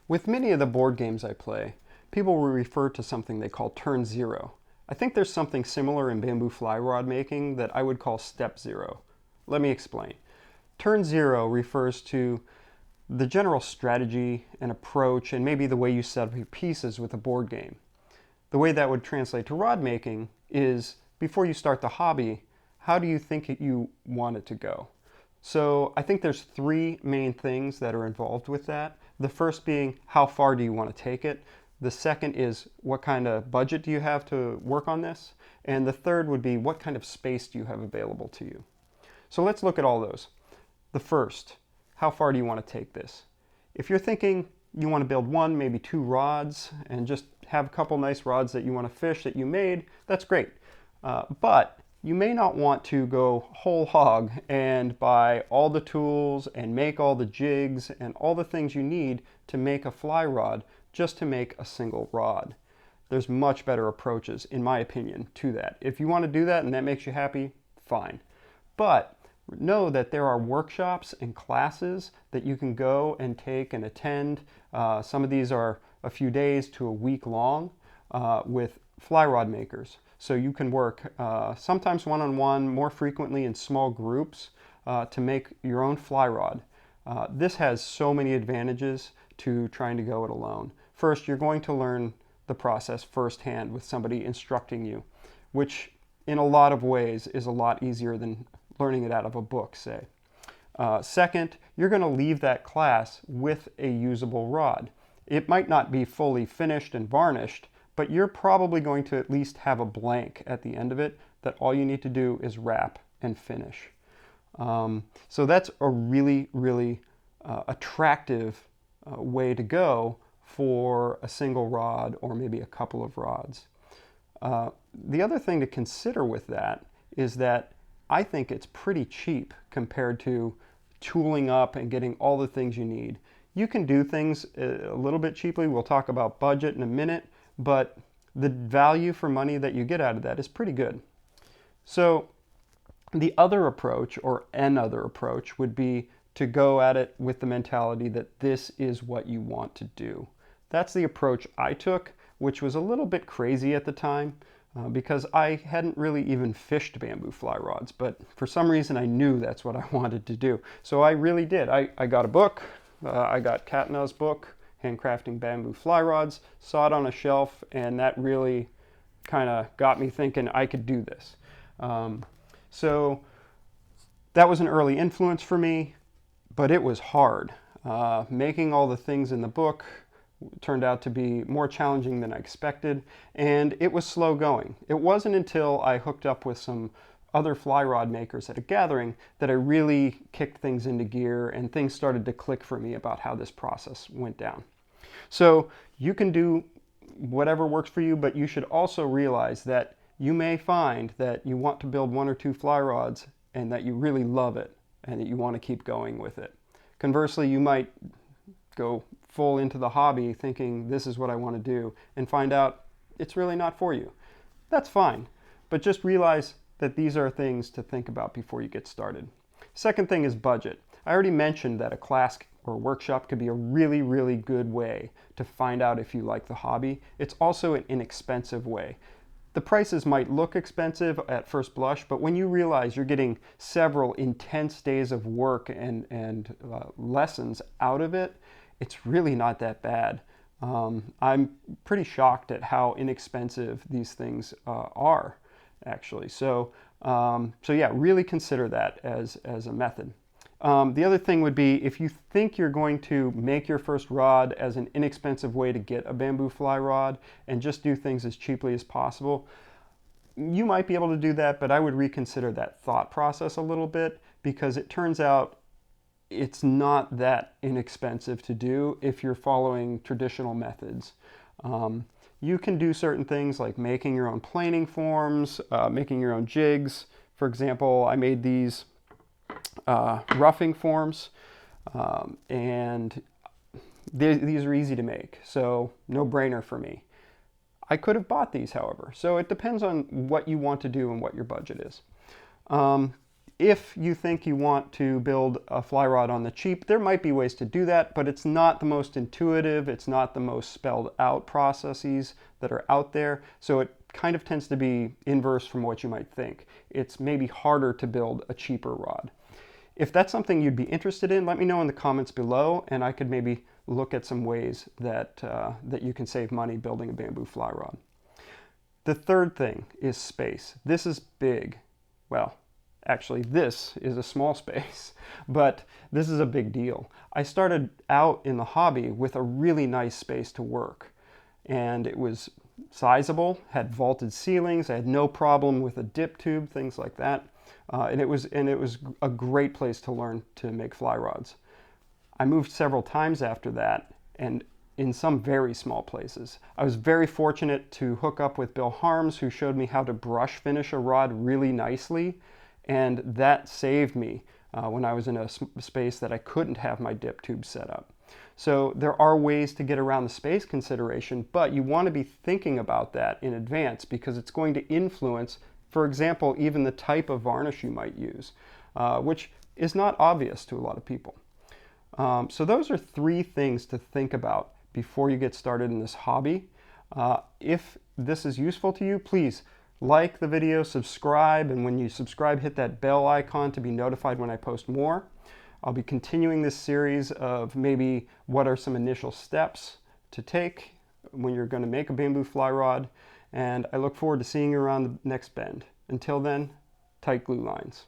With many of the board games I play, people will refer to something they call turn zero. I think there's something similar in bamboo fly rod making that I would call step zero. Let me explain. Turn zero refers to the general strategy and approach and maybe the way you set up your pieces with a board game. The way that would translate to rod making is before you start the hobby, how do you think you want it to go? So I think there's three main things that are involved with that. The first being how far do you want to take it? The second is what kind of budget do you have to work on this? And the third would be what kind of space do you have available to you? So let's look at all those. The first, how far do you want to take this? If you're thinking you want to build one, maybe two rods and just have a couple nice rods that you want to fish that you made, that's great. But you may not want to go whole hog and buy all the tools and make all the jigs and all the things you need to make a fly rod just to make a single rod. There's much better approaches, in my opinion, to that. If you want to do that and that makes you happy, fine. But know that there are workshops and classes that you can go and take and attend. Some of these are a few days to a week long with fly rod makers. So you can work sometimes one-on-one, more frequently in small groups to make your own fly rod. This has so many advantages to trying to go it alone. First, you're going to learn the process firsthand with somebody instructing you, which in a lot of ways is a lot easier than learning it out of a book, say. Second, you're going to leave that class with a usable rod. It might not be fully finished and varnished, but you're probably going to at least have a blank at the end of it that all you need to do is wrap and finish. So that's a really, really attractive way to go for a single rod or maybe a couple of rods. The other thing to consider with that is that I think it's pretty cheap compared to tooling up and getting all the things you need. You can do things a little bit cheaply. We'll talk about budget in a minute, but the value for money that you get out of that is pretty good. So the other approach, or another approach, would be to go at it with the mentality that this is what you want to do. That's the approach I took, which was a little bit crazy at the time because I hadn't really even fished bamboo fly rods, but for some reason I knew that's what I wanted to do. So I really did. I got a book. I got Katna's book, Handcrafting Bamboo Fly Rods, saw it on a shelf, and that really kind of got me thinking I could do this. So that was an early influence for me, but it was hard. Making all the things in the book turned out to be more challenging than I expected, and it was slow going. It wasn't until I hooked up with some other fly rod makers at a gathering that I really kicked things into gear and things started to click for me about how this process went down. So you can do whatever works for you, but you should also realize that you may find that you want to build one or two fly rods and that you really love it and that you want to keep going with it. Conversely, you might go full into the hobby thinking this is what I want to do and find out it's really not for you. That's fine, but just realize that these are things to think about before you get started. Second thing is budget. I already mentioned that a class or a workshop could be a really, really good way to find out if you like the hobby. It's also an inexpensive way. The prices might look expensive at first blush, but when you realize you're getting several intense days of work and lessons out of it, it's really not that bad. I'm pretty shocked at how inexpensive these things are, actually. So yeah, really consider that as a method. The other thing would be if you think you're going to make your first rod as an inexpensive way to get a bamboo fly rod and just do things as cheaply as possible, you might be able to do that, but I would reconsider that thought process a little bit because it turns out it's not that inexpensive to do if you're following traditional methods. You can do certain things like making your own planing forms, making your own jigs. For example, I made these roughing forms, and these are easy to make, so no brainer for me. I could have bought these, however, so it depends on what you want to do and what your budget is. If you think you want to build a fly rod on the cheap, there might be ways to do that, but it's not the most intuitive, it's not the most spelled out processes that are out there, so it kind of tends to be inverse from what you might think. It's maybe harder to build a cheaper rod. If that's something you'd be interested in, let me know in the comments below, and I could maybe look at some ways that, that you can save money building a bamboo fly rod. The third thing is space. This is big. Well, actually, this is a small space, but this is a big deal. I started out in the hobby with a really nice space to work, and it was sizable, had vaulted ceilings, I had no problem with a dip tube, things like that, and it was a great place to learn to make fly rods. I moved several times after that, and in some very small places. I was very fortunate to hook up with Bill Harms, who showed me how to brush finish a rod really nicely, and that saved me when I was in a space that I couldn't have my dip tube set up. So there are ways to get around the space consideration, but you want to be thinking about that in advance because it's going to influence, for example, even the type of varnish you might use, which is not obvious to a lot of people. So those are three things to think about before you get started in this hobby. If this is useful to you, please like the video, subscribe, and when you subscribe, hit that bell icon to be notified when I post more. I'll be continuing this series of maybe what are some initial steps to take when you're going to make a bamboo fly rod, and I look forward to seeing you around the next bend. Until then, tight glue lines.